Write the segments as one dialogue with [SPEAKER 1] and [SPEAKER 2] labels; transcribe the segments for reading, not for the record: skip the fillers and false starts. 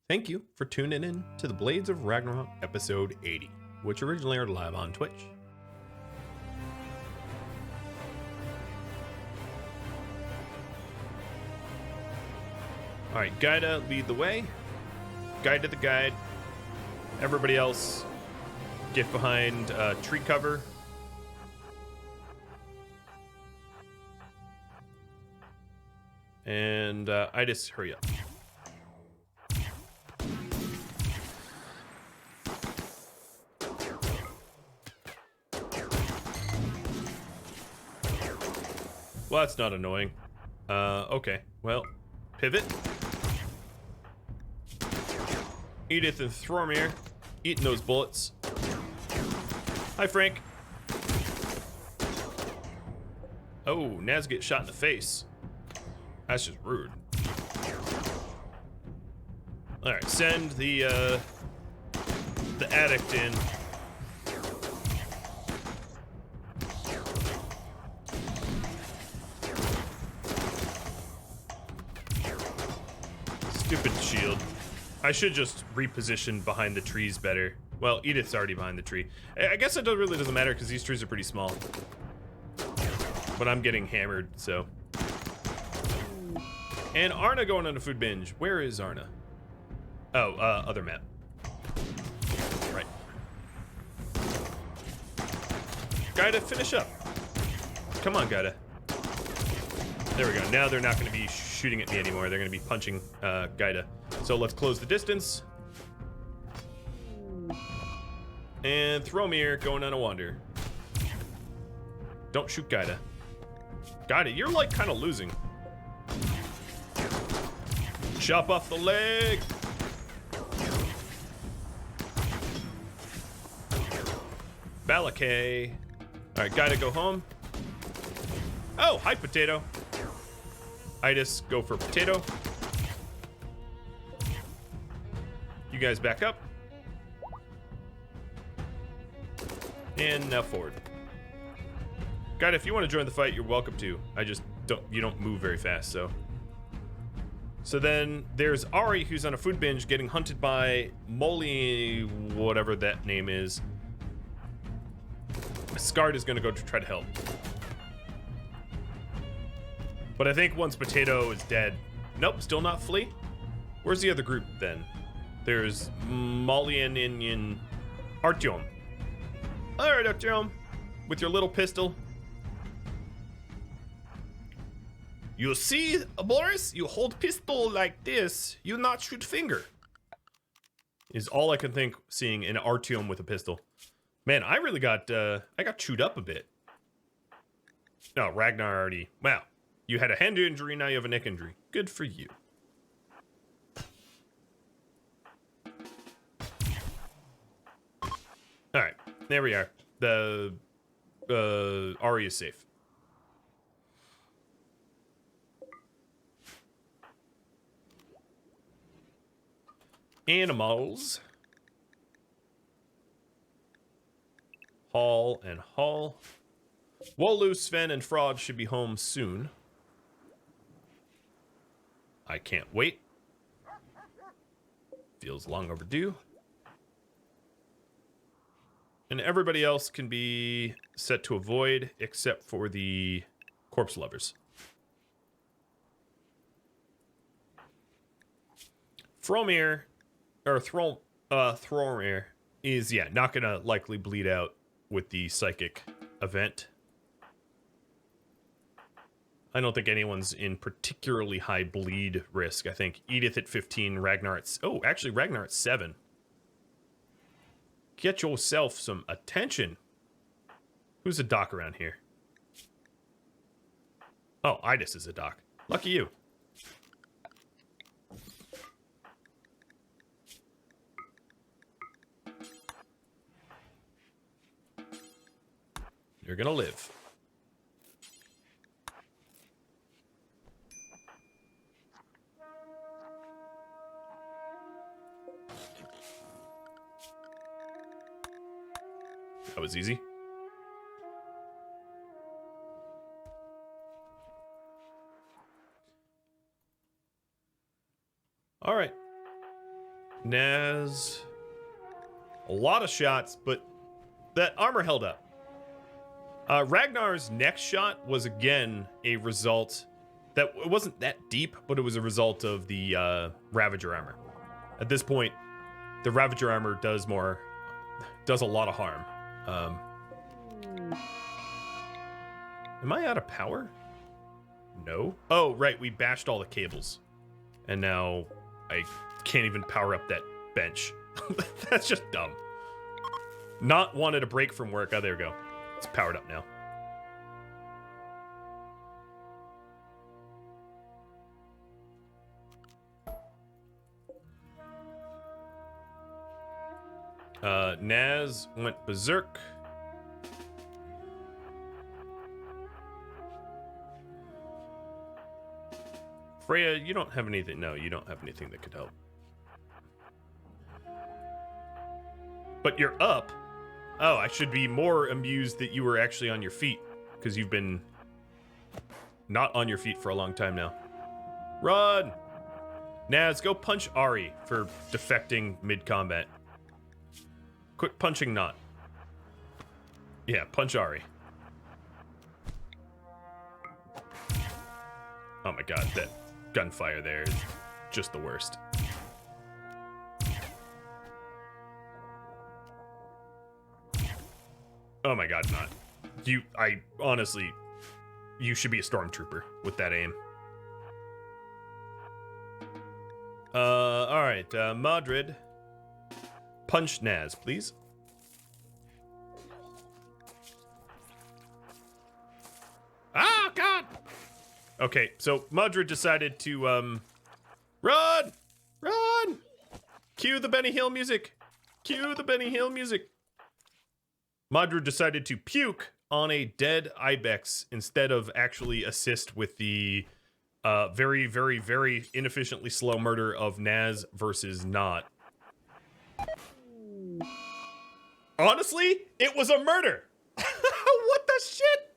[SPEAKER 1] Thank you for tuning in to the Blades of Ragnarok episode 80, which originally aired live on Twitch. Alright, Gaida, lead the way. Guide to the guide. Everybody else, get behind tree cover. And Idis, hurry up. Well, that's not annoying. Okay, well, pivot. Edith and Thromir eating those bullets. Hi, Frank. Oh, Naz gets shot in the face. That's just rude. All right, send the addict in. Stupid shield. I should just reposition behind the trees better. Well, Edith's already behind the tree. I guess it really doesn't matter because these trees are pretty small. But I'm getting hammered, so. And Arna going on a food binge. Where is Arna? Oh, other map. Right. Gaida, finish up. Come on, Gaida. There we go. Now they're not going to be shooting at me anymore. They're going to be punching Gaida. So let's close the distance. And Thromir going on a wander. Don't shoot Gaida. Gaida, you're like kind of losing. Chop off the leg. Balakay. All right, Gaida, go home. Oh, hi, Potato. Idis, go for Potato. You guys back up. And now forward. Gaida, if you want to join the fight, you're welcome to. You don't move very fast, so. So then there's Ari, who's on a food binge, getting hunted by Molly, whatever that name is. Skard is gonna go to try to help. But I think once Potato is dead, nope, still not Flea. Where's the other group then? There's Molly and Artyom. All right, Artyom, with your little pistol. You see, Boris, you hold pistol like this, you not shoot finger. Is all I can think seeing an Artyom with a pistol. Man, I really got, I got chewed up a bit. No, Ragnar already, wow. You had a hand injury, now you have a neck injury. Good for you. All right, there we are. The Ari is safe. Animals. Hall and Hall. Wolu, Sven, and Frog should be home soon. I can't wait. Feels long overdue. And everybody else can be set to avoid except for the corpse lovers. Thromir, or Thromir is, yeah, not gonna likely bleed out with the psychic event. I don't think anyone's in particularly high bleed risk. I think Edith at 15, Ragnar at... Oh, actually, Ragnar at 7. Get yourself some attention. Who's a doc around here? Oh, Idis is a doc. Lucky you. You're gonna live. That was easy. All right. Naz. A lot of shots, but that armor held up. Ragnar's next shot was again a result that it wasn't that deep, but it was a result of the Ravager armor. At this point, the Ravager armor does a lot of harm. Am I out of power? No. Oh, right, we bashed all the cables. And now I can't even power up that bench. That's just dumb. Not wanted a break from work. Oh, there we go. It's powered up now. Naz went berserk. Freya, you don't have anything. No, you don't have anything that could help. But you're up. Oh, I should be more amused that you were actually on your feet, because you've been not on your feet for a long time now. Run! Naz, go punch Ari for defecting mid-combat. Quit punching Nott. Yeah, punch Ari. Oh my god, that gunfire there is just the worst. Oh my god, Nott. Honestly, you should be a stormtrooper with that aim. Alright, Madrid. Punch Naz, please. Ah, god! Okay, so Madrid decided to, run! Run! Cue the Benny Hill music. Cue the Benny Hill music. Madrid decided to puke on a dead ibex instead of actually assist with the very, very, very inefficiently slow murder of Naz versus Nott. Honestly, it was a murder. What the shit?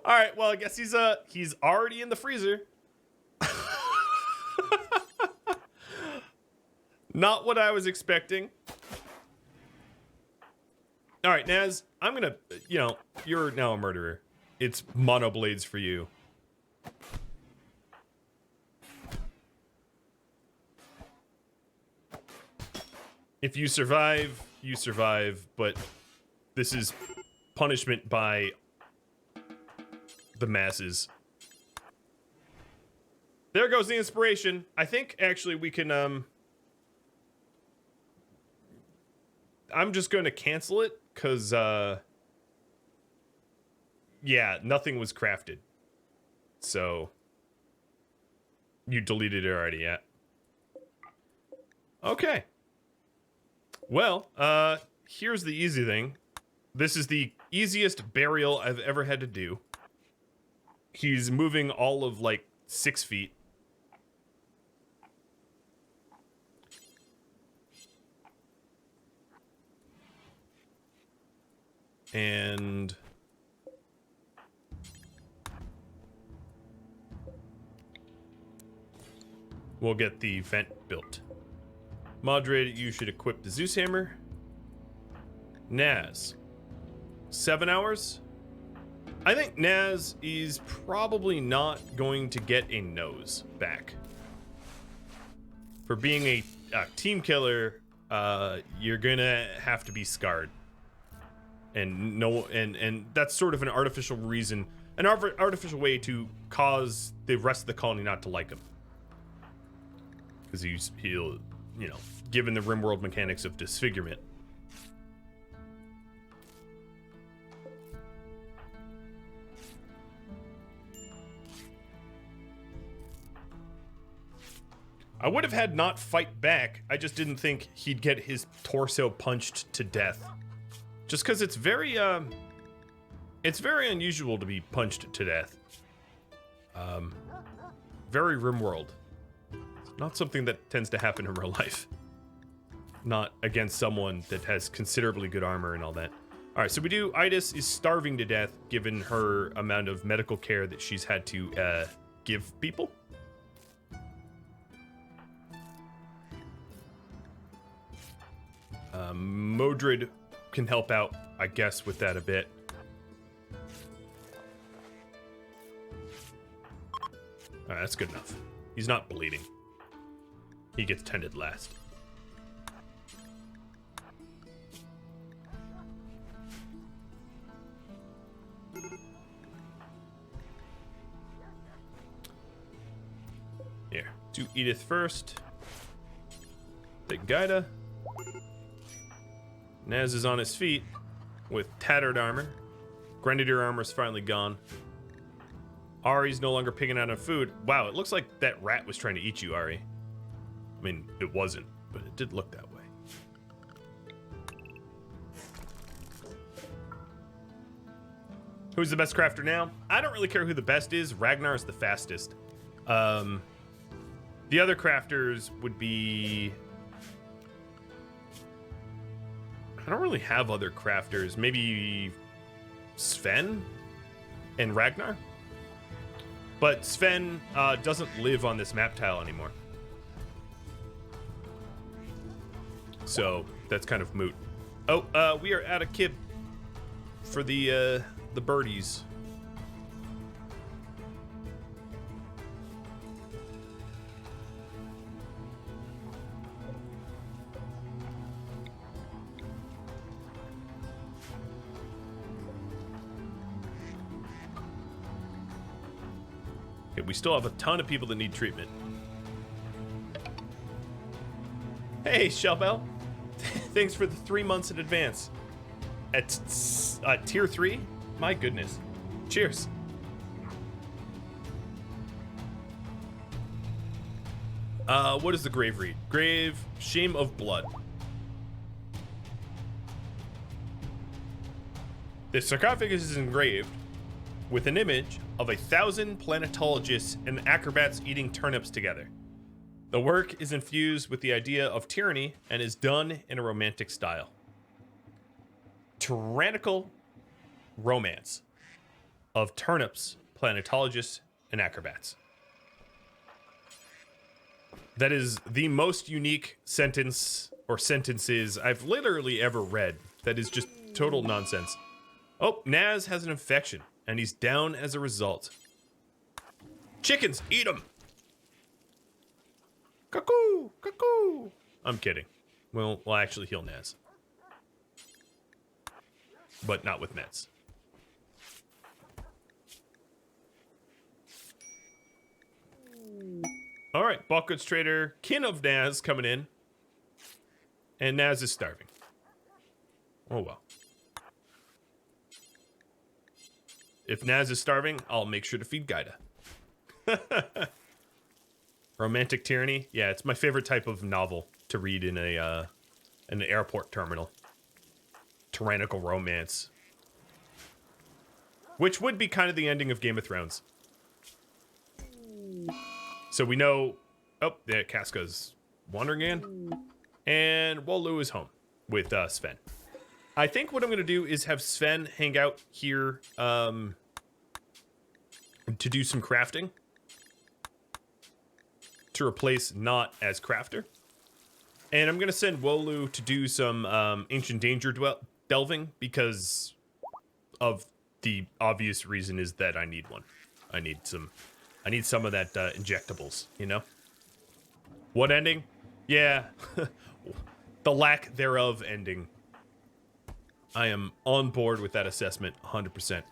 [SPEAKER 1] All right, well, I guess he's already in the freezer. Not what I was expecting. All right, Naz, I'm gonna, you're now a murderer. It's monoblades for you. If you survive, you survive, but this is punishment by the masses. There goes the inspiration. I think, actually, we can, I'm just going to cancel it, because, yeah, nothing was crafted. So, you deleted it already, yeah. Okay. Well, here's the easy thing. This is the easiest burial I've ever had to do. He's moving all of, 6 feet. And we'll get the vent built. Madrid, you should equip the Zeus hammer. Naz, 7 hours? I think Naz is probably not going to get a nose back. For being a team killer, you're gonna have to be scarred. And that's sort of an artificial reason, an artificial way to cause the rest of the colony not to like him. Because he'll, given the RimWorld mechanics of disfigurement. I would have had Nott fight back. I just didn't think he'd get his torso punched to death. Just because it's very unusual to be punched to death. Very RimWorld. Not something that tends to happen in real life. Not against someone that has considerably good armor and all that. All right, so we do. Itis is starving to death given her amount of medical care that she's had to give people. Modred can help out, I guess, with that a bit. Alright, that's good enough. He's not bleeding. He gets tended last. Here, do Edith first. Take Gaida. Naz is on his feet with tattered armor. Grenadier armor's finally gone. Ari's no longer picking out on food. Wow, it looks like that rat was trying to eat you, Ari. I mean, it wasn't, but it did look that way. Who's the best crafter now? I don't really care who the best is. Ragnar's the fastest. The other crafters would be... I don't really have other crafters. Maybe Sven and Ragnar? But Sven doesn't live on this map tile anymore. So that's kind of moot. Oh, we are out of kib for the birdies. Okay, we still have a ton of people that need treatment. Hey, Shellbell. Thanks for the 3 months in advance. At tier 3? My goodness. Cheers. What does the grave read? Grave, shame of blood. The sarcophagus is engraved with an image of 1,000 planetologists and acrobats eating turnips together. The work is infused with the idea of tyranny and is done in a romantic style. Tyrannical romance of turnips, planetologists, and acrobats. That is the most unique sentence or sentences I've literally ever read. That is just total nonsense. Oh, Naz has an infection, and he's down as a result. Chickens, eat them! Cuckoo! Cuckoo! I'm kidding. We'll actually heal Naz. But not with meds. Alright, bulk goods trader, kin of Naz coming in. And Naz is starving. Oh well. If Naz is starving, I'll make sure to feed Gaida. Romantic tyranny? Yeah, it's my favorite type of novel to read in an airport terminal. Tyrannical romance. Which would be kind of the ending of Game of Thrones. So we know... Oh, yeah, Casca's wandering in. And Wolu is home with Sven. I think what I'm going to do is have Sven hang out here to do some crafting. To replace Nott as crafter. And I'm going to send Wolu to do some ancient danger delving because of the obvious reason is that I need one. I need some of that injectables, you know? What ending? Yeah. The lack thereof ending. I am on board with that assessment 100%.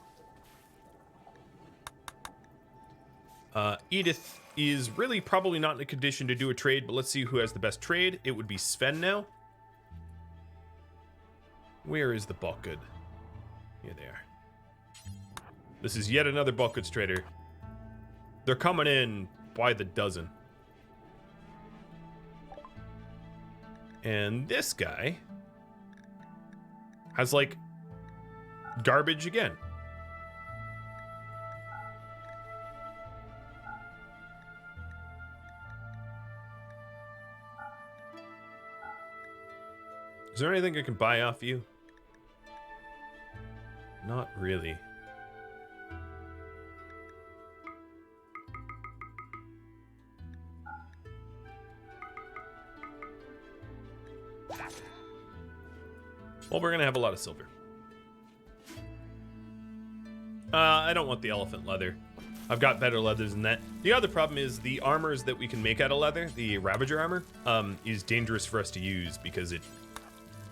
[SPEAKER 1] Edith is really probably not in a condition to do a trade, but let's see who has the best trade. It would be Sven now. Where is the bulk good? Here they are. This is yet another bulk goods trader. They're coming in by the dozen. And this guy has like garbage again. Is there anything I can buy off you? Not really. Well, we're gonna have a lot of silver. I don't want the elephant leather. I've got better leathers than that. The other problem is the armors that we can make out of leather, the Ravager armor, is dangerous for us to use because it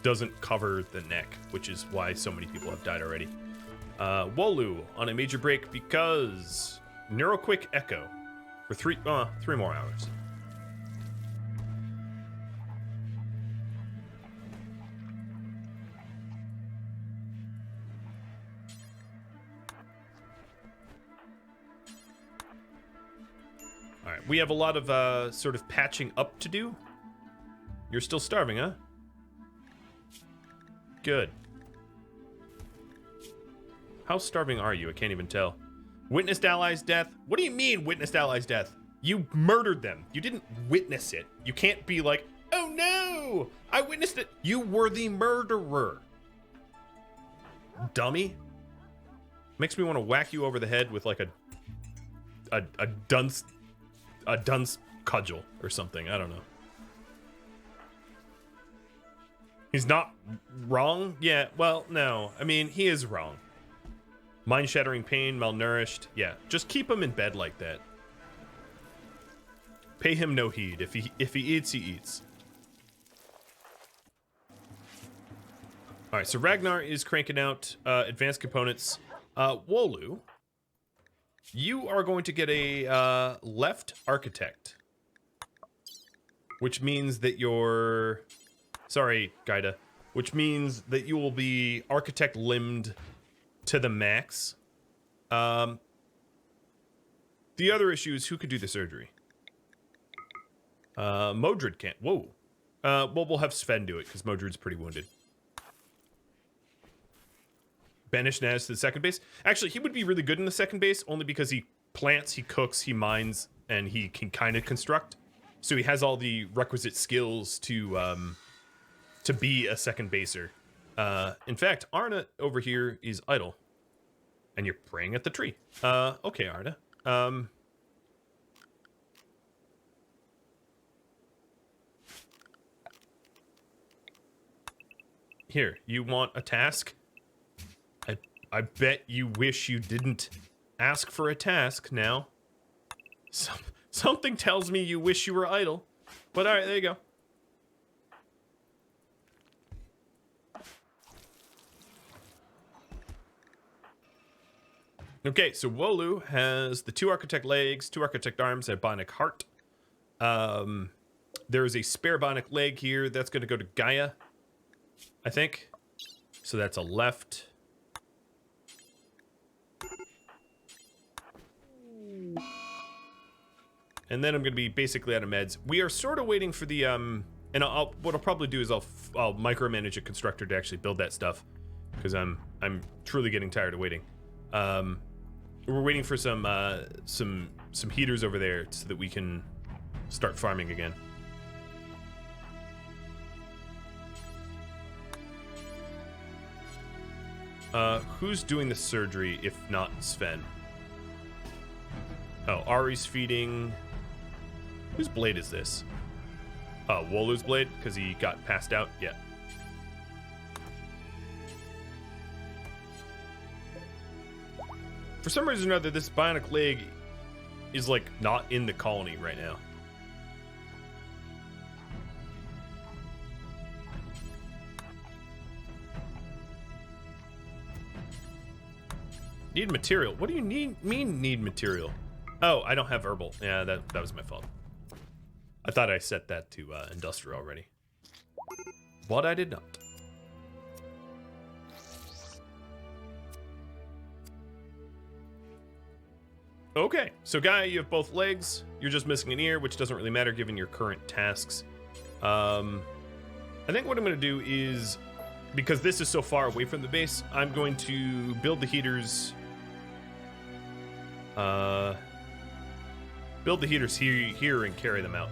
[SPEAKER 1] doesn't cover the neck, which is why so many people have died already. Wolu on a major break because Neuroquick Echo for three more hours. All right, we have a lot of sort of patching up to do. You're still starving, huh? Good. How starving are you? I can't even tell. Witnessed allies' death? What do you mean, witnessed allies' death? You murdered them. You didn't witness it. You can't be like, oh no, I witnessed it. You were the murderer. Dummy. Makes me want to whack you over the head with like a dunce cudgel or something. I don't know. He's not wrong? Yeah, well, no. I mean, he is wrong. Mind-shattering pain, malnourished. Yeah, just keep him in bed like that. Pay him no heed. If he eats, he eats. All right, so Ragnar is cranking out advanced components. Wolu, you are going to get a left architect, which means that you're... Sorry, Gaida. Which means that you will be architect limbed to the max. The other issue is who could do the surgery. Modred can't. Whoa. Well, we'll have Sven do it because Modred's pretty wounded. Banish Naz to the second base. Actually, he would be really good in the second base only because he plants, he cooks, he mines, and he can kind of construct. So he has all the requisite skills to be a second baser. In fact, Arna over here is idle. And you're praying at the tree. Okay, Arna. Here, you want a task? I bet you wish you didn't ask for a task now. Something tells me you wish you were idle. But alright, there you go. Okay, so Wolu has the 2 architect legs, 2 architect arms, and a bionic heart. There is a spare bionic leg here. That's going to go to Gaia, I think. So that's a left. And then I'm going to be basically out of meds. We are sort of waiting for the, and what I'll probably do is I'll micromanage a constructor to actually build that stuff. Because I'm truly getting tired of waiting. We're waiting for some heaters over there so that we can start farming again. Who's doing the surgery if not Sven? Oh, Ari's feeding. Whose blade is this? Oh, Wolu's blade because he got passed out. Yeah. For some reason or other, this bionic leg is like not in the colony right now. Need material. What do you mean need material? Oh, I don't have herbal. Yeah, that was my fault. I thought I set that to industrial already. But I did not. Okay, so Gaia, you have both legs. You're just missing an ear, which doesn't really matter given your current tasks. I think what I'm going to do is, because this is so far away from the base, I'm going to build the heaters. Build the heaters here and carry them out.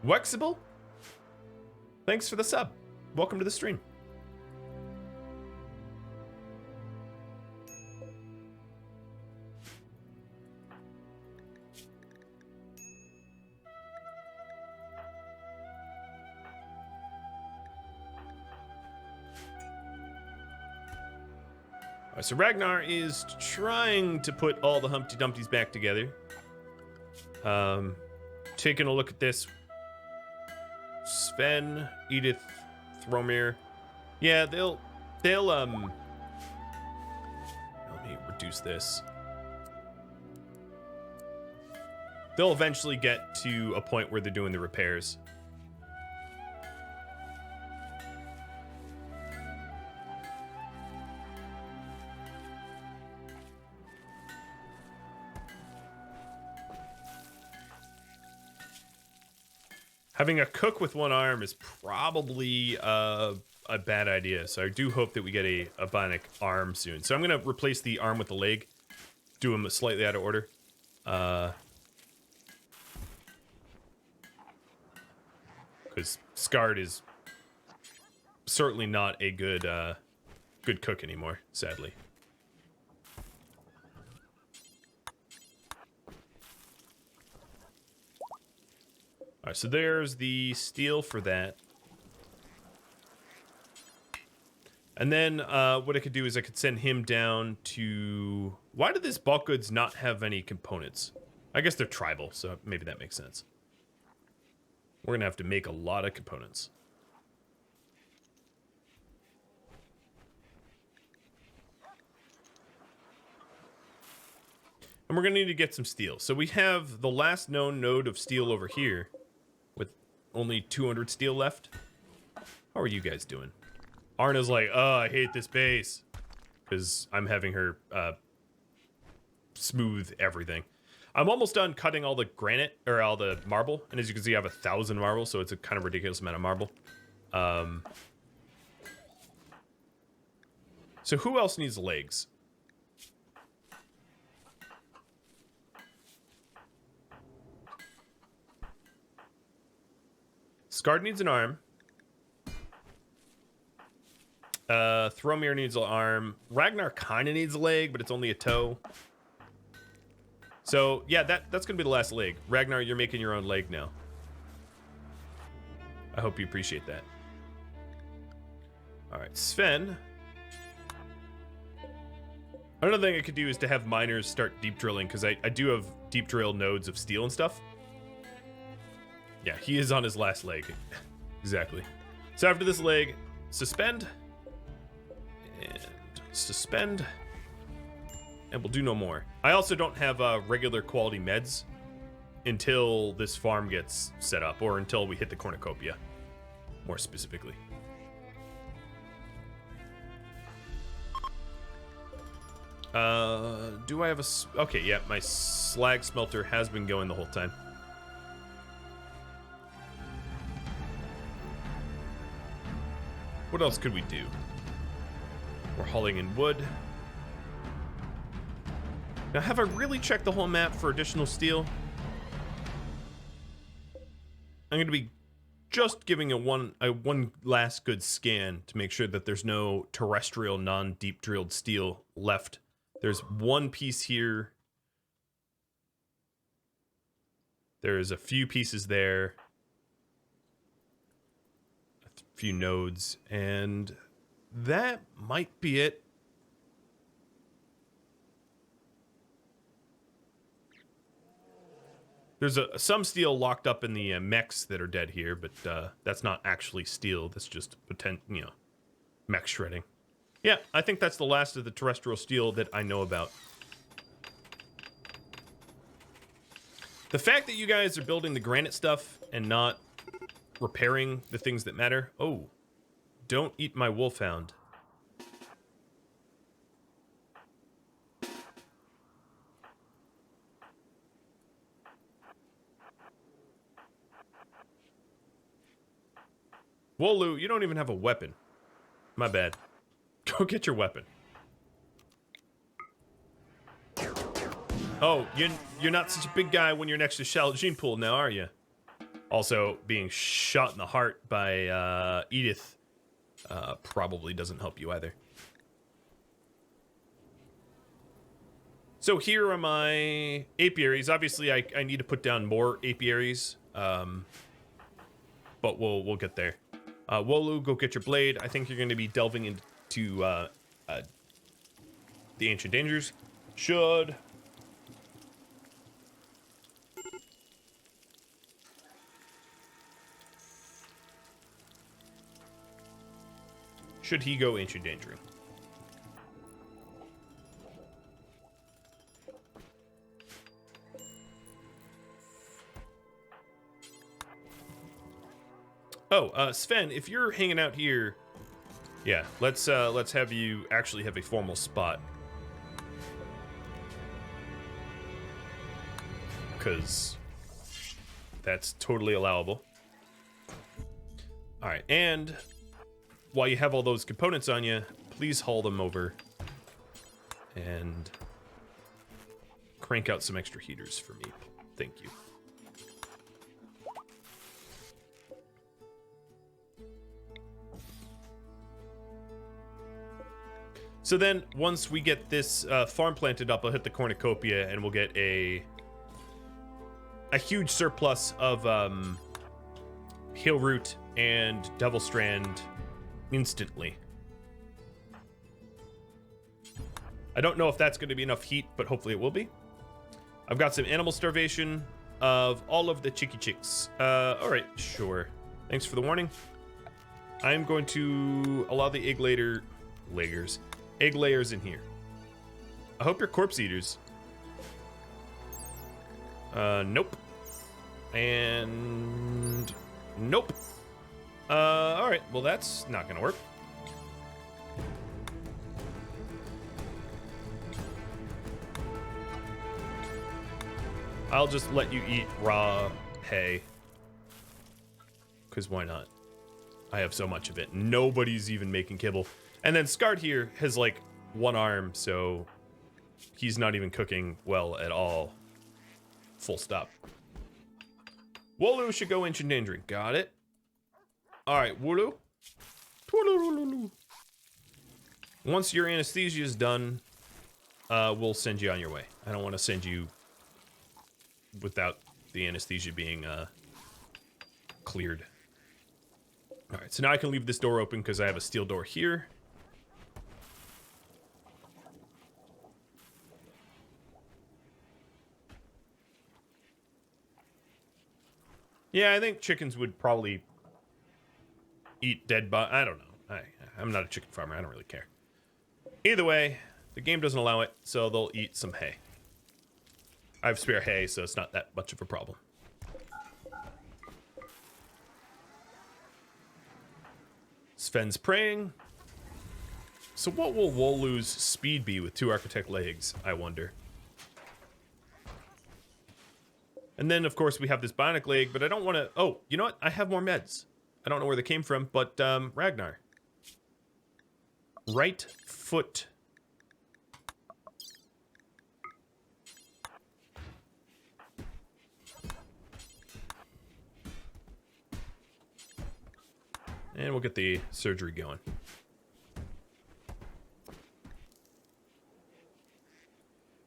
[SPEAKER 1] Wexible? Thanks for the sub. Welcome to the stream. So Ragnar is trying to put all the Humpty Dumptys back together. Taking a look at this. Sven, Edith, Thromir. Yeah, they'll let me reduce this. They'll eventually get to a point where they're doing the repairs. Having a cook with one arm is probably a bad idea, so I do hope that we get a bionic arm soon. So I'm going to replace the arm with the leg, do them slightly out of order. Because Skard is certainly not a good good cook anymore, sadly. Alright, so there's the steel for that. And then what I could do is I could send him down to... Why did this bulk goods not have any components? I guess they're tribal, so maybe that makes sense. We're going to have to make a lot of components. And we're going to need to get some steel. So we have the last known node of steel over here with only 200 steel left. How are you guys doing? Arna's like, oh, I hate this base. Because I'm having her smooth everything. I'm almost done cutting all the granite, or all the marble. And as you can see, I have 1,000 marble, so it's a kind of ridiculous amount of marble. So who else needs legs? Skard needs an arm. Thromir needs an arm. Ragnar kind of needs a leg, but it's only a toe. So, yeah, that's going to be the last leg. Ragnar, you're making your own leg now. I hope you appreciate that. Alright, Sven. Another thing I could do is to have miners start deep drilling, because I do have deep drill nodes of steel and stuff. Yeah, he is on his last leg. Exactly. So after this leg, suspend. And suspend. And we'll do no more. I also don't have regular quality meds until this farm gets set up, or until we hit the cornucopia, more specifically. Do I have a... Okay, yeah, my slag smelter has been going the whole time. What else could we do? We're hauling in wood. Now, have I really checked the whole map for additional steel? I'm going to be just giving a one last good scan to make sure that there's no terrestrial non-deep drilled steel left. There's one piece here. There's a few pieces there. A few nodes, and that might be it. There's some steel locked up in the mechs that are dead here, but that's not actually steel. That's just mech shredding. Yeah, I think that's the last of the terrestrial steel that I know about. The fact that you guys are building the granite stuff and not repairing the things that matter. Oh, don't eat my wolfhound. Wolu, you don't even have a weapon. My bad. Go get your weapon. Oh, you're not such a big guy when you're next to Shalajin Pool now, are you? Also, being shot in the heart by Edith probably doesn't help you either. So here are my apiaries. Obviously, I need to put down more apiaries, but we'll get there. Wolu, go get your blade. I think you're going to be delving into the ancient dangers should he go ancient dangering? Oh, Sven, if you're hanging out here, yeah, let's have you actually have a formal spot. Because that's totally allowable. All right, and while you have all those components on you, please haul them over and crank out some extra heaters for me. Thank you. So then, once we get this farm planted up, I'll hit the cornucopia, and we'll get a huge surplus of Hailroot and Devil Strand instantly. I don't know if that's going to be enough heat, but hopefully it will be. I've got some animal starvation of all of the chicky chicks. All right, sure. Thanks for the warning. I'm going to allow the egg layers in here. I hope you're corpse eaters. Nope. And nope. All right. Well, that's not gonna work. I'll just let you eat raw hay. Because why not? I have so much of it. Nobody's even making kibble. And then Scart here has like one arm, so he's not even cooking well at all. Full stop. Wooloo should go ancient endangering. Got it. All right, Wooloo. Once your anesthesia is done, we'll send you on your way. I don't want to send you without the anesthesia being cleared. All right, so now I can leave this door open because I have a steel door here. Yeah, I think chickens would probably eat dead bodies. I don't know. I'm not a chicken farmer. I don't really care. Either way, the game doesn't allow it, so they'll eat some hay. I have spare hay, so it's not that much of a problem. Sven's praying. So what will Wooloo's speed be with 2 architect legs, I wonder? And then, of course, we have this bionic leg, but I don't want to... Oh, you know what? I have more meds. I don't know where they came from, but Ragnar. Right foot. And we'll get the surgery going.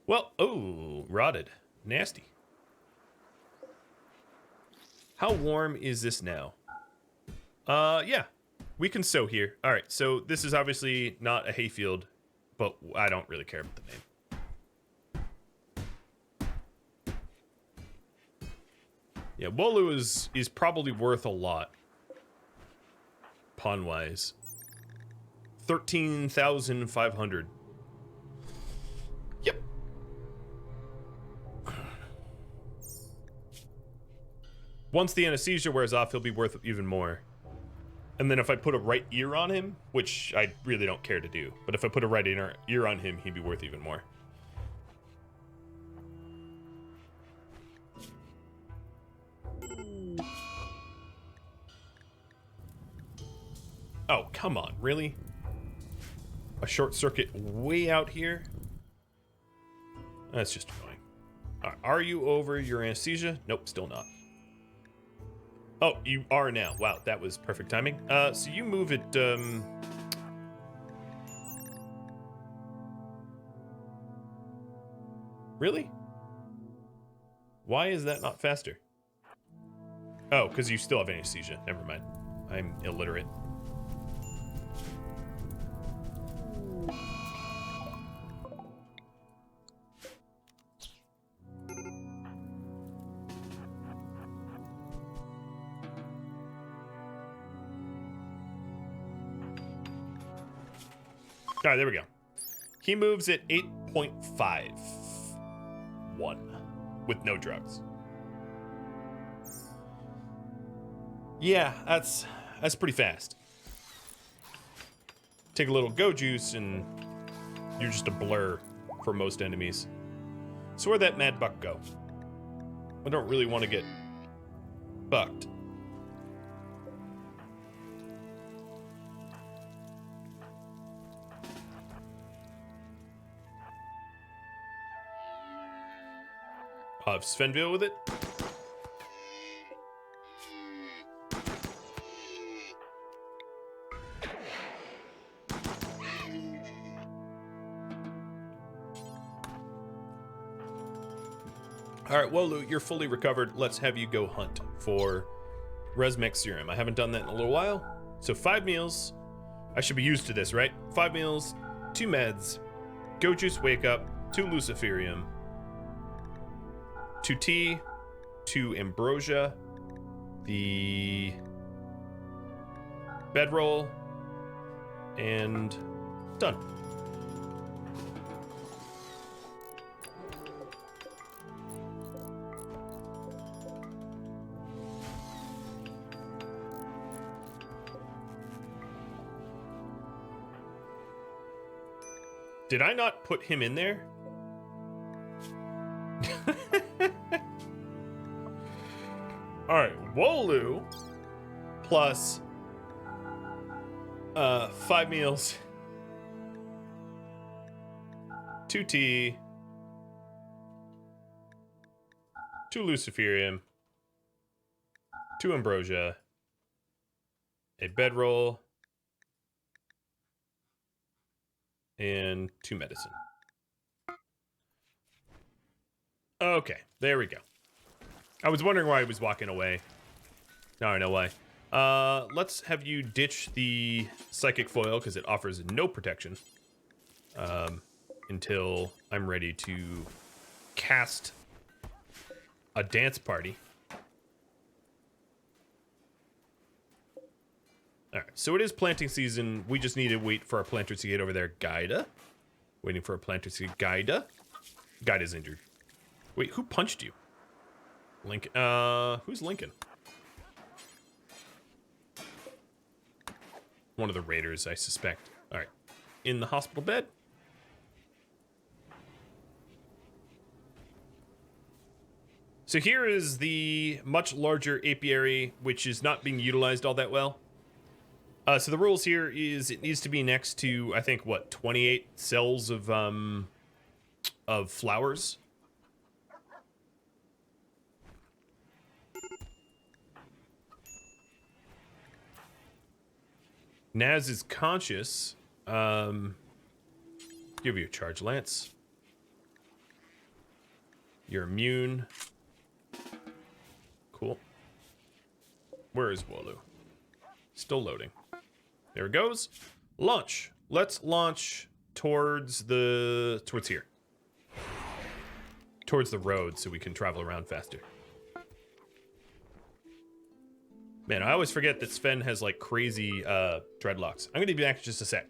[SPEAKER 1] Well, oh, rotted. Nasty. How warm is this now? Yeah, we can sow here. All right, so this is obviously not a hayfield, but I don't really care about the name. Yeah, Wooloo is probably worth a lot. Pawn-wise. 13,500. Yep. Once the anesthesia wears off, he'll be worth even more. And then if I put a right ear on him, which I really don't care to do, but if I put a right ear on him, he'd be worth even more. Oh, come on, really? A short circuit way out here? That's just annoying. Are you over your anesthesia? Nope, still not. Oh, you are now. Wow, that was perfect timing. So you move it, Really? Why is that not faster? Oh, because you still have anesthesia. Never mind. I'm illiterate. All right, there we go. He moves at 8.51 with no drugs. Yeah, that's pretty fast. Take a little go juice and you're just a blur for most enemies. So where'd that mad buck go? I don't really want to get bucked. I'll have Svenville with it. All right, Wolu, you're fully recovered. Let's have you go hunt for Resmec serum. I haven't done that in a little while. So 5 meals. I should be used to this, right? 5 meals, 2 meds, go juice wake up, 2 luciferium, 2 tea, 2 ambrosia, the bedroll, and done. Did I not put him in there? All right, Wolu plus 5 meals, 2 tea, 2 luciferium, 2 ambrosia, a bedroll, and 2 medicine. Okay, there we go. I was wondering why he was walking away. Now I know why. Let's have you ditch the psychic foil because it offers no protection until I'm ready to cast a dance party. All right, so it is planting season. We just need to wait for our planters to get over there. Gaida. Waiting for our planters to get Gaida. Gaida's injured. Wait, who punched you? Lincoln. Who's Lincoln? One of the raiders, I suspect. All right. In the hospital bed. So here is the much larger apiary, which is not being utilized all that well. So the rules here is it needs to be next to, I think, what, 28 cells of flowers. Naz is conscious. Give you a charge, Lance. You're immune. Cool. Where is Wolu? Still loading. There it goes. Launch. Let's launch towards here. Towards the road so we can travel around faster. Man, I always forget that Sven has like crazy dreadlocks. I'm gonna be back in just a sec.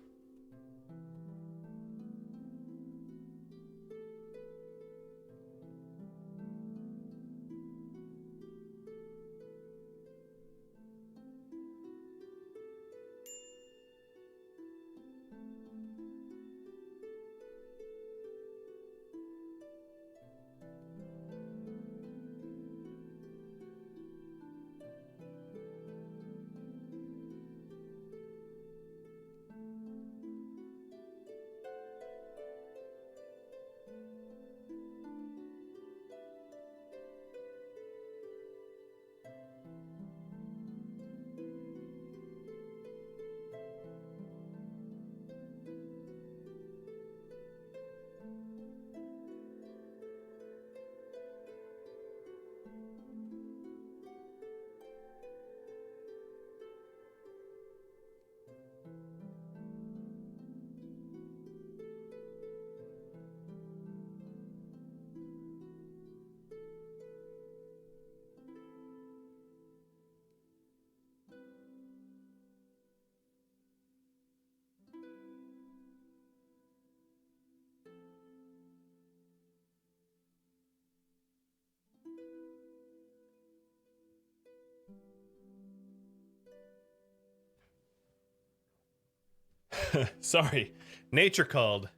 [SPEAKER 1] Sorry. Nature called.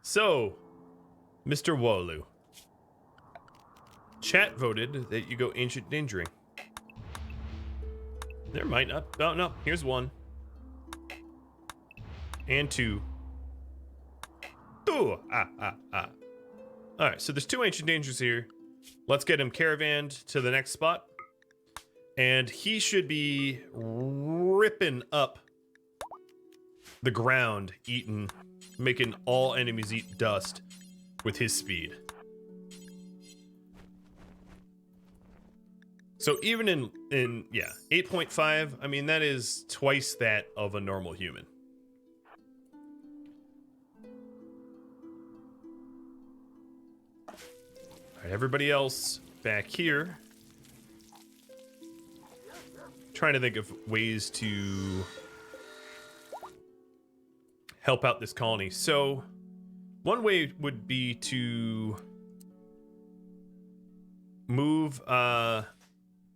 [SPEAKER 1] So, Mr. Wolu. Chat voted that you go ancient dangering. There might not. Oh, no. Here's one. And two. Two. Alright, so there's 2 ancient dangers here. Let's get him caravanned to the next spot. And he should be ripping up the ground, making all enemies eat dust with his speed. So even in 8.5, I mean, that is twice that of a normal human. All right, everybody else back here. Trying to think of ways to help out this colony. So one way would be to move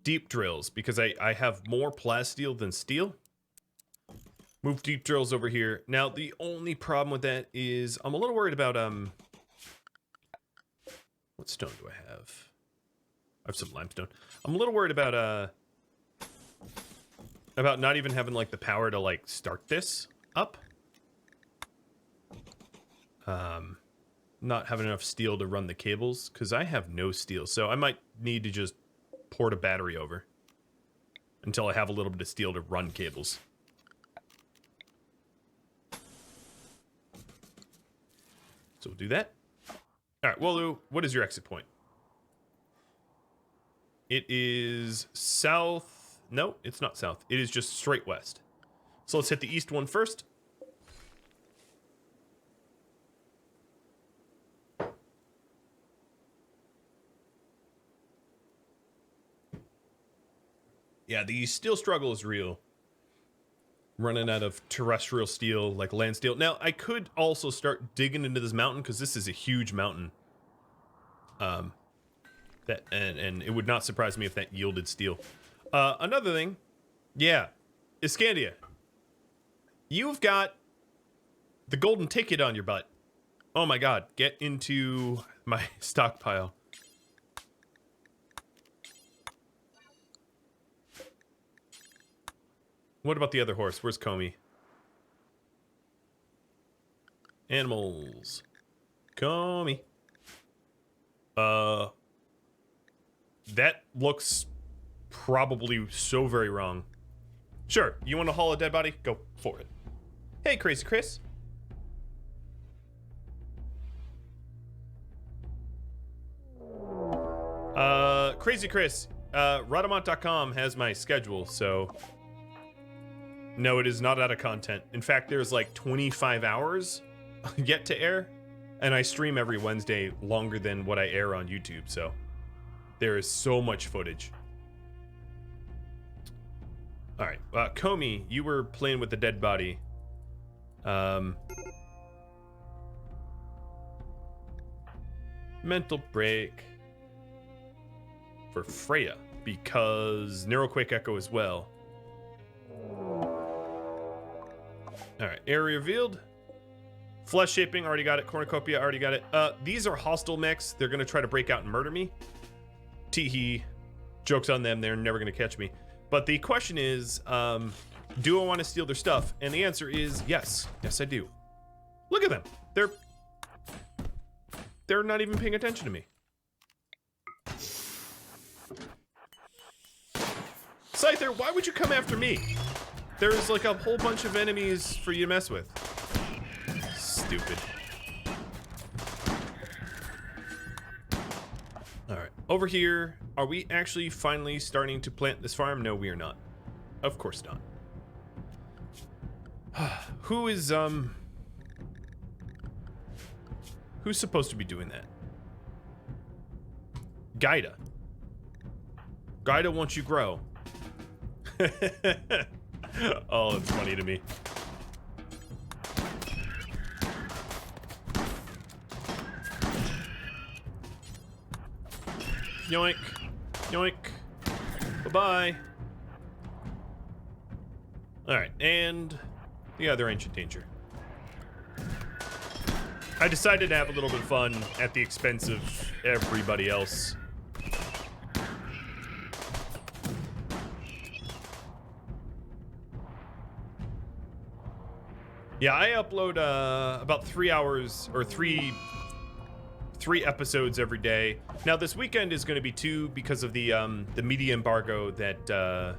[SPEAKER 1] deep drills, because I have more plasteel than steel. Move deep drills over here. Now the only problem with that is I'm a little worried about what stone do I have? I have some limestone. I'm a little worried about not even having like the power to like start this up. Not having enough steel to run the cables, because I have no steel, so I might need to just port a battery over until I have a little bit of steel to run cables. So we'll do that. All right, Wolu, what is your exit point? It is south. No, it's not south. It is just straight west. So let's hit the east one first. Yeah, the steel struggle is real. Running out of terrestrial steel, like land steel. Now, I could also start digging into this mountain, because this is a huge mountain. And it would not surprise me if that yielded steel. Another thing, yeah, Iscandia. You've got the golden ticket on your butt. Oh my god, get into my stockpile. What about the other horse? Where's Comey? Animals. Comey. That looks probably so very wrong. Sure, you want to haul a dead body? Go for it. Hey, Crazy Chris. Crazy Chris, Rhadamant.com has my schedule, so no, it is not out of content. In fact, there's like 25 hours yet to air, and I stream every Wednesday longer than what I air on YouTube, so there is so much footage. All right, Comey, you were playing with the dead body. Mental break for Freya, because Neuroquake Echo as well. Alright, area revealed. Flesh shaping, already got it. Cornucopia, already got it. These are hostile mechs. They're gonna try to break out and murder me. Teehee. Joke's on them, they're never gonna catch me. But the question is, do I want to steal their stuff? And the answer is yes. Yes, I do. Look at them. They're not even paying attention to me. Scyther, why would you come after me? There's like a whole bunch of enemies for you to mess with. Stupid. Alright, over here, are we actually finally starting to plant this farm? No, we are not. Of course not. Who's supposed to be doing that? Gaida. Gaida wants you grow. Oh, it's funny to me. Yoink. Yoink. Bye-bye. Alright, and the other ancient danger. I decided to have a little bit of fun at the expense of everybody else. Yeah, I upload about 3 hours or three episodes every day. Now this weekend is going to be 2 because of the media embargo that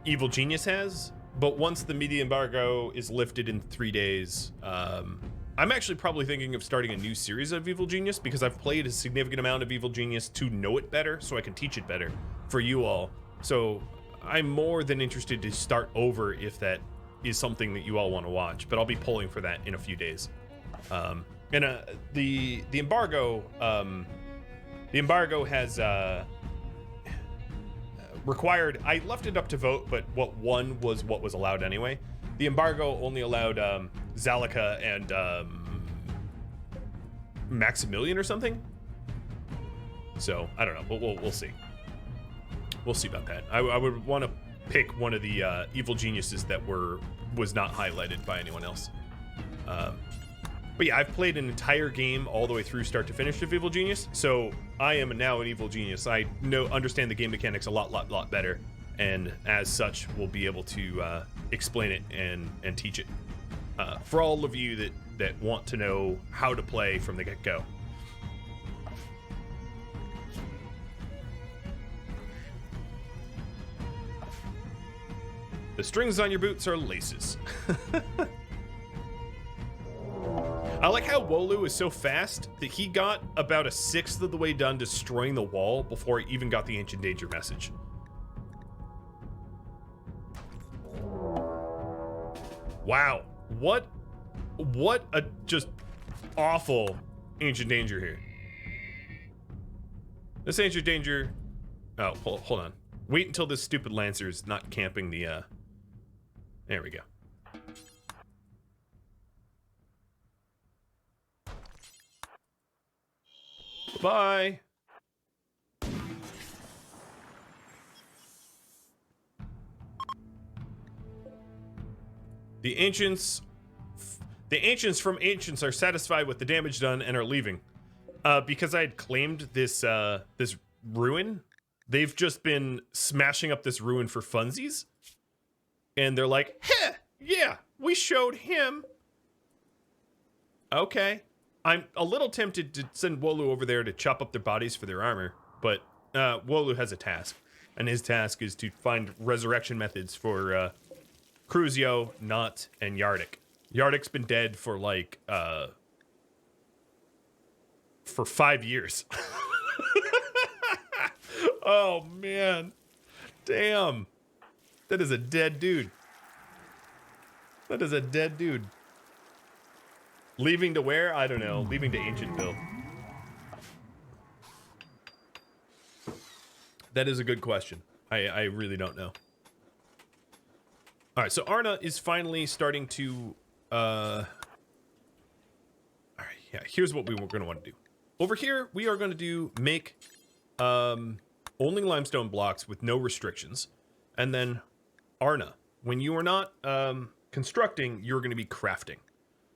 [SPEAKER 1] Evil Genius has. But once the media embargo is lifted in 3 days, I'm actually probably thinking of starting a new series of Evil Genius because I've played a significant amount of Evil Genius to know it better, so I can teach it better for you all. So I'm more than interested to start over if that is something that you all want to watch, but I'll be polling for that in a few days. The embargo has required. I left it up to vote, but what won was what was allowed anyway. The embargo only allowed Zalika and Maximilian or something. So I don't know, but we'll see. We'll see about that. I would want to pick one of the evil geniuses that was not highlighted by anyone else. But yeah, I've played an entire game all the way through start to finish of Evil Genius, so I am now an Evil Genius. I understand the game mechanics a lot better, and as such, will be able to explain it and teach it for all of you that want to know how to play from the get-go. The strings on your boots are laces. I like how Wolu is so fast that he got about 1/6 of the way done destroying the wall before he even got the Ancient Danger message. Wow. What a just awful Ancient Danger here. This Ancient Danger... Oh, hold on. Wait until this stupid Lancer is not camping the... There we go. Bye. The ancients from Ancients are satisfied with the damage done and are leaving. Because I had claimed this this ruin, they've just been smashing up this ruin for funsies. And they're like, heh, yeah, we showed him. Okay. I'm a little tempted to send Wolu over there to chop up their bodies for their armor, but Wolu has a task, and his task is to find resurrection methods for Cruzio, Nott, and Yardik. Yardik's been dead for like for 5 years. Oh man, damn, that is a dead dude. That is a dead dude. Leaving to where? I don't know. Leaving to Ancientville. That is a good question. I really don't know. All right, so Arna is finally starting to... All right, yeah, here's what we were going to want to do. Over here, we are going to make only limestone blocks with no restrictions. And then Arna, when you are not constructing, you're going to be crafting.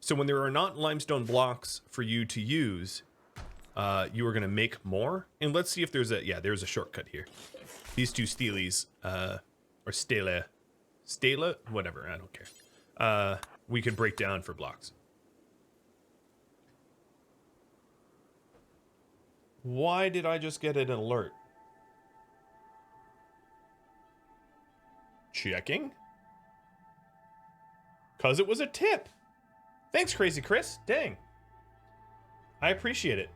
[SPEAKER 1] So when there are not limestone blocks for you to use, you are going to make more. And let's see if there's there's a shortcut here. These two steelies, or stela, whatever, I don't care. We could break down for blocks. Why did I just get an alert? Checking? 'Cause it was a tip. Thanks, Crazy Chris. Dang. I appreciate it.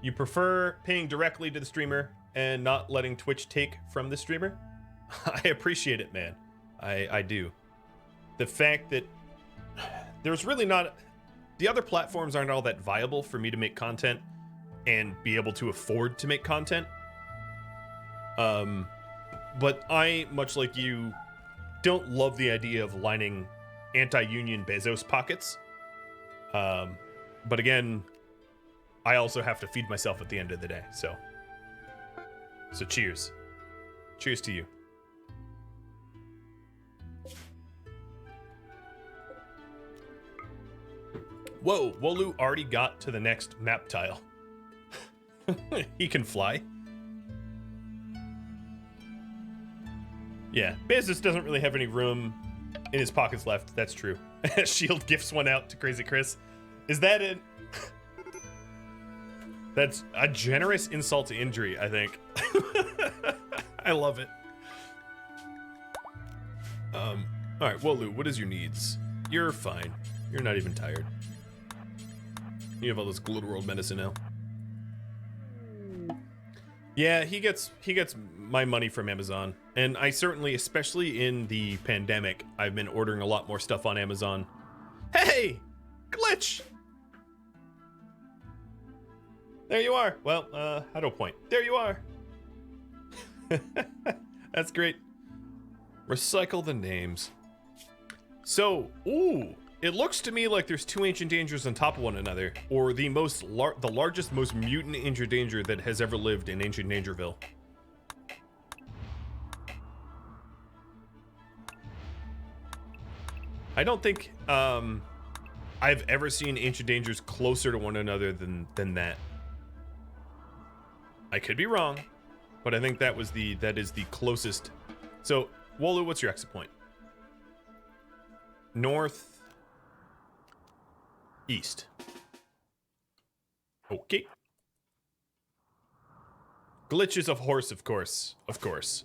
[SPEAKER 1] You prefer paying directly to the streamer and not letting Twitch take from the streamer? I appreciate it, man. I do. The fact that there's really not... The other platforms aren't all that viable for me to make content and be able to afford to make content. But I, much like you, don't love the idea of lining anti-union Bezos pockets. But again, I also have to feed myself at the end of the day, so cheers. Cheers to you. Whoa, Wolu already got to the next map tile. He can fly. Yeah, Bezos doesn't really have any room in his pockets left. That's true. Shield gifts one out to Crazy Chris. Is that it? That's a generous insult to injury, I think. I love it. All right, Wolu, what is your needs? You're fine. You're not even tired. You have all this Glood World medicine now. Yeah, he gets my money from Amazon. And I certainly, especially in the pandemic, I've been ordering a lot more stuff on Amazon. Hey! Glitch! There you are. Well, how do I point? There you are. That's great. Recycle the names. So, ooh, it looks to me like there's two ancient dangers on top of one another, or the largest, most mutant ancient danger that has ever lived in ancient Dangerville. I don't think I've ever seen ancient dangers closer to one another than that. I could be wrong, but I think that is the closest. So, Wolu, what's your exit point? North, east. Okay. Glitches of horse, of course. Of course.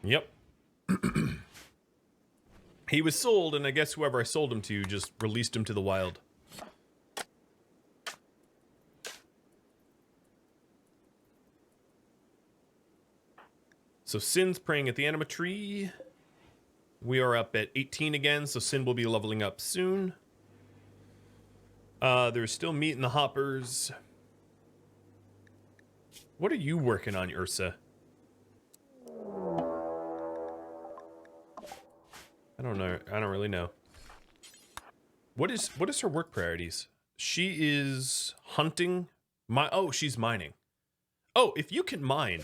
[SPEAKER 1] Yep. He was sold, and I guess whoever I sold him to just released him to the wild. So Sin's praying at the anima tree. We are up at 18 again, so Sin will be leveling up soon. There's still meat in the hoppers. What are you working on, Ursa? I don't know. I don't really know. What is her work priorities? She is hunting. Oh, she's mining. Oh, if you can mine.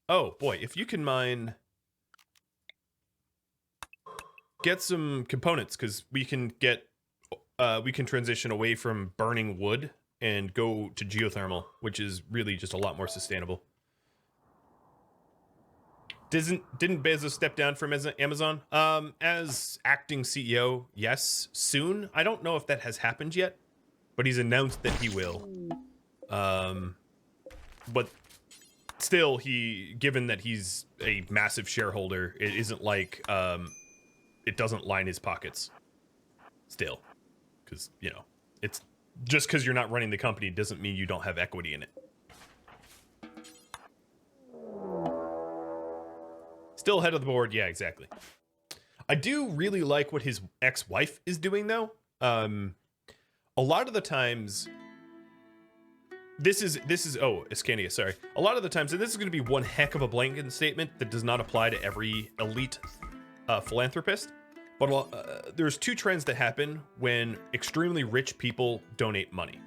[SPEAKER 1] Oh boy, if you can mine, get some components, because we can transition away from burning wood and go to geothermal, which is really just a lot more sustainable. Didn't Bezos step down from Amazon? As acting CEO, yes, soon. I don't know if that has happened yet, but he's announced that he will. But still, given that he's a massive shareholder, it isn't like it doesn't line his pockets. Still, because it's just because you're not running the company doesn't mean you don't have equity in it. Still head of the board, yeah, exactly. I do really like what his ex-wife is doing, though. A lot of the times, this is Iskania, sorry. A lot of the times, and this is going to be one heck of a blanket statement that does not apply to every elite philanthropist, but there's two trends that happen when extremely rich people donate money.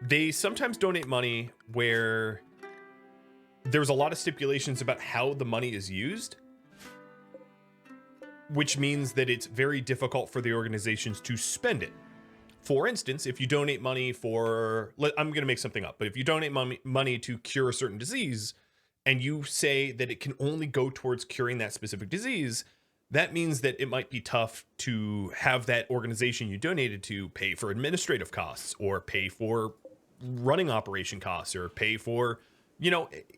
[SPEAKER 1] They sometimes donate money where there's a lot of stipulations about how the money is used, which means that it's very difficult for the organizations to spend it. For instance, if you donate money for, I'm going to make something up, but if you donate money to cure a certain disease, and you say that it can only go towards curing that specific disease, that means that it might be tough to have that organization you donated to pay for administrative costs, or pay for running operation costs, or pay for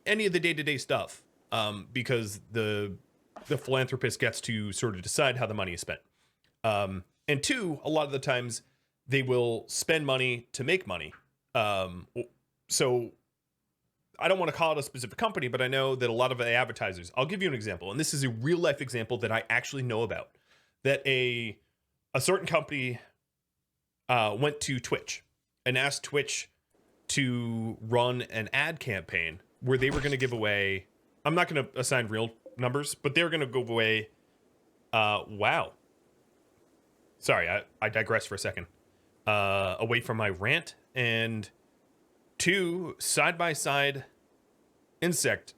[SPEAKER 1] any of the day-to-day stuff, because the philanthropist gets to sort of decide how the money is spent. And two, a lot of the times they will spend money to make money. So I don't want to call it a specific company, but I know that a lot of the advertisers, I'll give you an example, and this is a real life example that I actually know about, that a certain company went to Twitch and asked Twitch to run an ad campaign where they were going to give away, I'm not going to assign real numbers, but they were going to give away, wow. Sorry, I digress for a second. Away from my rant, and two side-by-side insect.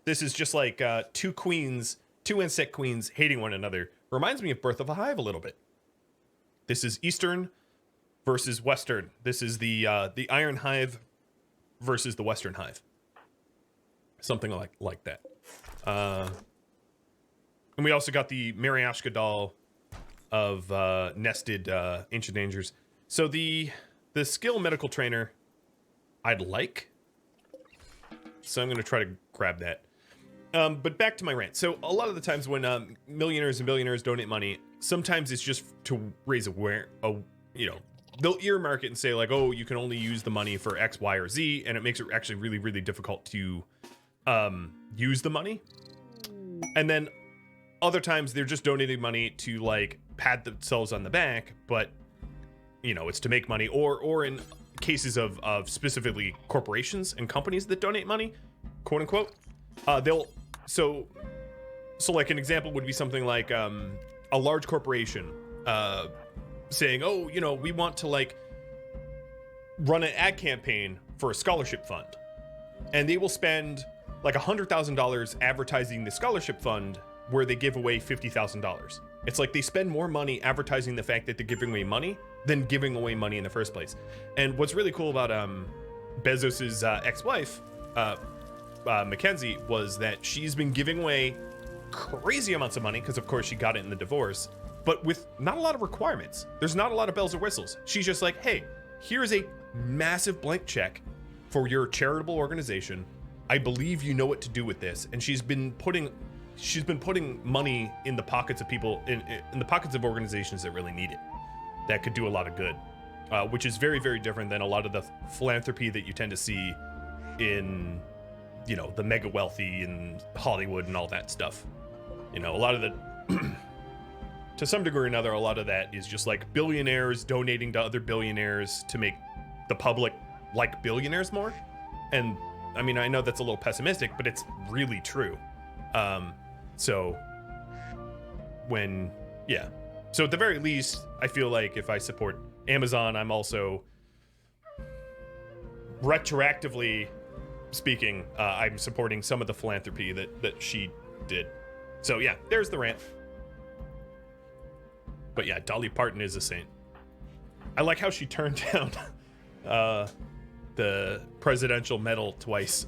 [SPEAKER 1] This is just like two queens two insect queens hating one another reminds me of Birth of a Hive a little bit. This is Eastern versus Western. This is the Iron Hive versus the Western Hive. Something like that. And we also got the Mariashka doll of nested Ancient Dangers. So the skill medical trainer I'd like. So I'm going to try to grab that. But back to my rant. So a lot of the times when millionaires and billionaires donate money, sometimes it's just to raise they'll earmark it and say like, oh, you can only use the money for X, Y, or Z, and it makes it actually really, really difficult to use the money. And then other times they're just donating money to like pat themselves on the back, but it's to make money, or in cases of specifically corporations and companies that donate money, quote unquote, so like an example would be something like a large corporation saying, oh, we want to like run an ad campaign for a scholarship fund, and they will spend like $100,000 advertising the scholarship fund where they give away $50,000. It's like they spend more money advertising the fact that they're giving away money than giving away money in the first place. And what's really cool about Bezos's ex-wife, Mackenzie, was that she's been giving away crazy amounts of money because of course she got it in the divorce, but with not a lot of requirements. There's not a lot of bells or whistles. She's just like, hey, here's a massive blank check for your charitable organization. I believe you know what to do with this. And she's been putting money in the pockets of people, in the pockets of organizations that really need it, that could do a lot of good, which is very, very different than a lot of the philanthropy that you tend to see in, the mega wealthy and Hollywood and all that stuff. A lot of the, to some degree or another, a lot of that is just like billionaires donating to other billionaires to make the public like billionaires more. And I mean, I know that's a little pessimistic, but it's really true. So at the very least, I feel like if I support Amazon, I'm also retroactively speaking, I'm supporting some of the philanthropy that she did. So yeah, there's the rant. But yeah, Dolly Parton is a saint. I like how she turned down the presidential medal twice.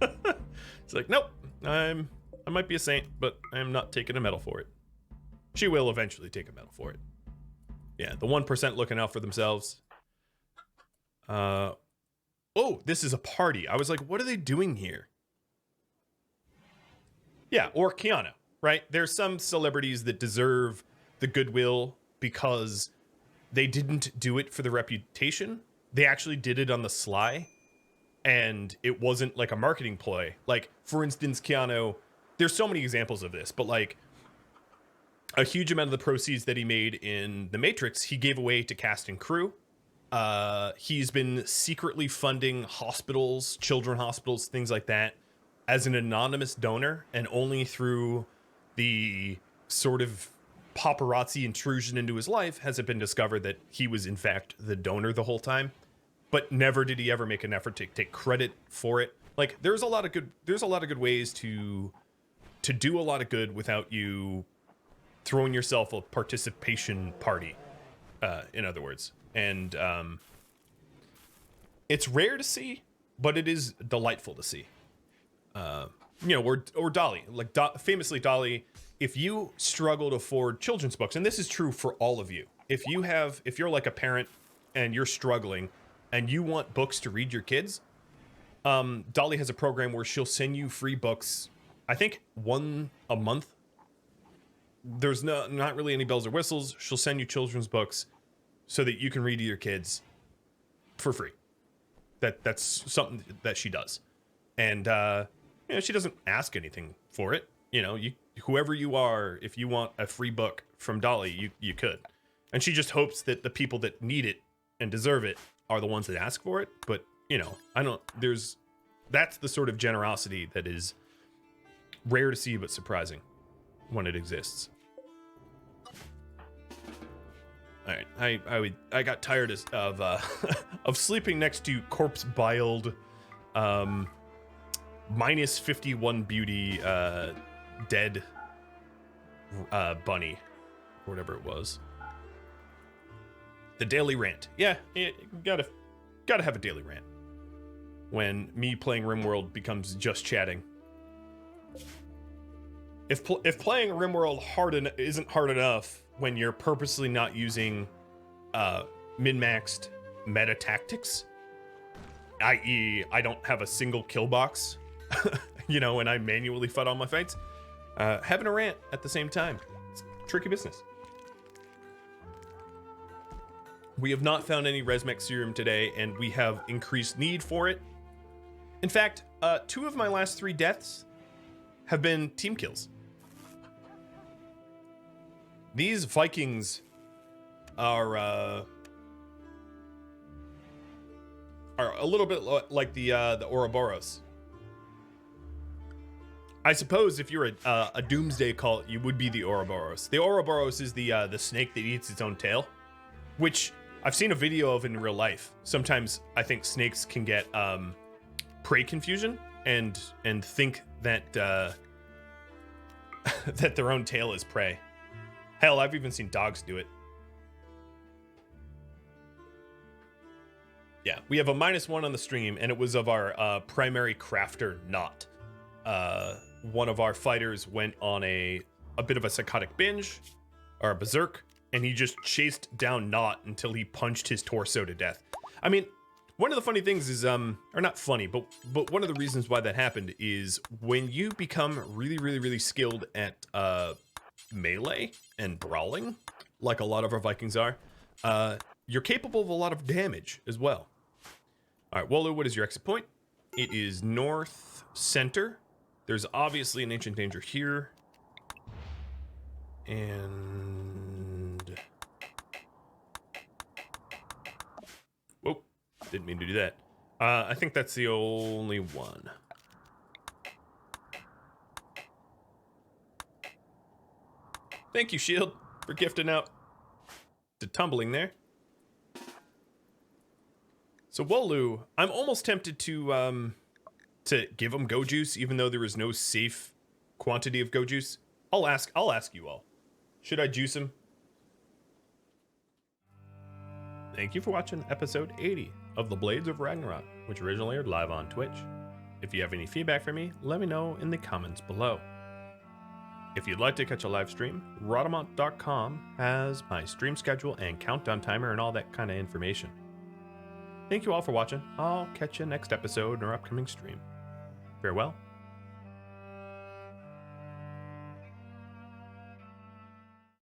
[SPEAKER 1] It's like, nope, I might be a saint, but I'm not taking a medal for it. She will eventually take a medal for it. Yeah, the 1% looking out for themselves. Oh, this is a party. I was like, what are they doing here? Yeah, or Keanu, right? There's some celebrities that deserve the goodwill because they didn't do it for the reputation. They actually did it on the sly, and it wasn't like a marketing ploy. Like, for instance, Keanu, there's so many examples of this, but like a huge amount of the proceeds that he made in The Matrix, he gave away to cast and crew. He's been secretly funding hospitals, children's hospitals, things like that, as an anonymous donor, and only through the sort of paparazzi intrusion into his life has it been discovered that he was in fact the donor the whole time. But never did he ever make an effort to take credit for it. Like, there's a lot of good ways to do a lot of good without you throwing yourself a participation party, in other words. And it's rare to see, but it is delightful to see. Or Dolly, like famously Dolly, if you struggle to afford children's books, and this is true for all of you, if you're like a parent and you're struggling and you want books to read your kids, Dolly has a program where she'll send you free books, I think one a month. There's not really any bells or whistles. She'll send you children's books so that you can read to your kids for free. That's something that she does. And she doesn't ask anything for it. Whoever you are, if you want a free book from Dolly, you could. And she just hopes that the people that need it and deserve it are the ones that ask for it. But, that's the sort of generosity that is rare to see but surprising when it exists. All right, I got tired of of sleeping next to corpse biled, -51 beauty, dead bunny, whatever it was. The daily rant. Yeah, gotta have a daily rant. When me playing RimWorld becomes just chatting. If playing RimWorld isn't hard enough when you're purposely not using min-maxed meta tactics, i.e. I don't have a single kill box, you know, and I manually fight all my fights, having a rant at the same time, it's tricky business. We have not found any Resmec serum today, and we have increased need for it. In fact, 2 of my last 3 deaths have been team kills. These Vikings are a little bit like the Ouroboros. I suppose if you're a doomsday cult, you would be the Ouroboros. The Ouroboros is the snake that eats its own tail, which I've seen a video of in real life. Sometimes I think snakes can get prey confusion and think that that their own tail is prey. Hell, I've even seen dogs do it. Yeah, we have a -1 on the stream, and it was of our primary crafter, Nott. One of our fighters went on a bit of a psychotic binge, or a berserk, and he just chased down Nott until he punched his torso to death. I mean, one of the funny things is, or not funny, but one of the reasons why that happened is when you become really skilled at melee and brawling, like a lot of our Vikings are, you're capable of a lot of damage as well. All right, Wolu, what is your exit point? It is north center. There's obviously an ancient danger here. And... whoa, didn't mean to do that. I think that's the only one. Thank you, Shield, for gifting out to tumbling there. So Wolu, I'm almost tempted to give him go juice, even though there is no safe quantity of go juice. I'll ask you all. Should I juice him? Thank you for watching episode 80 of The Blades of Ragnarok, which originally aired live on Twitch. If you have any feedback for me, let me know in the comments below. If you'd like to catch a live stream, Rhadamant.com has my stream schedule and countdown timer and all that kind of information. Thank you all for watching. I'll catch you next episode or upcoming stream. Farewell.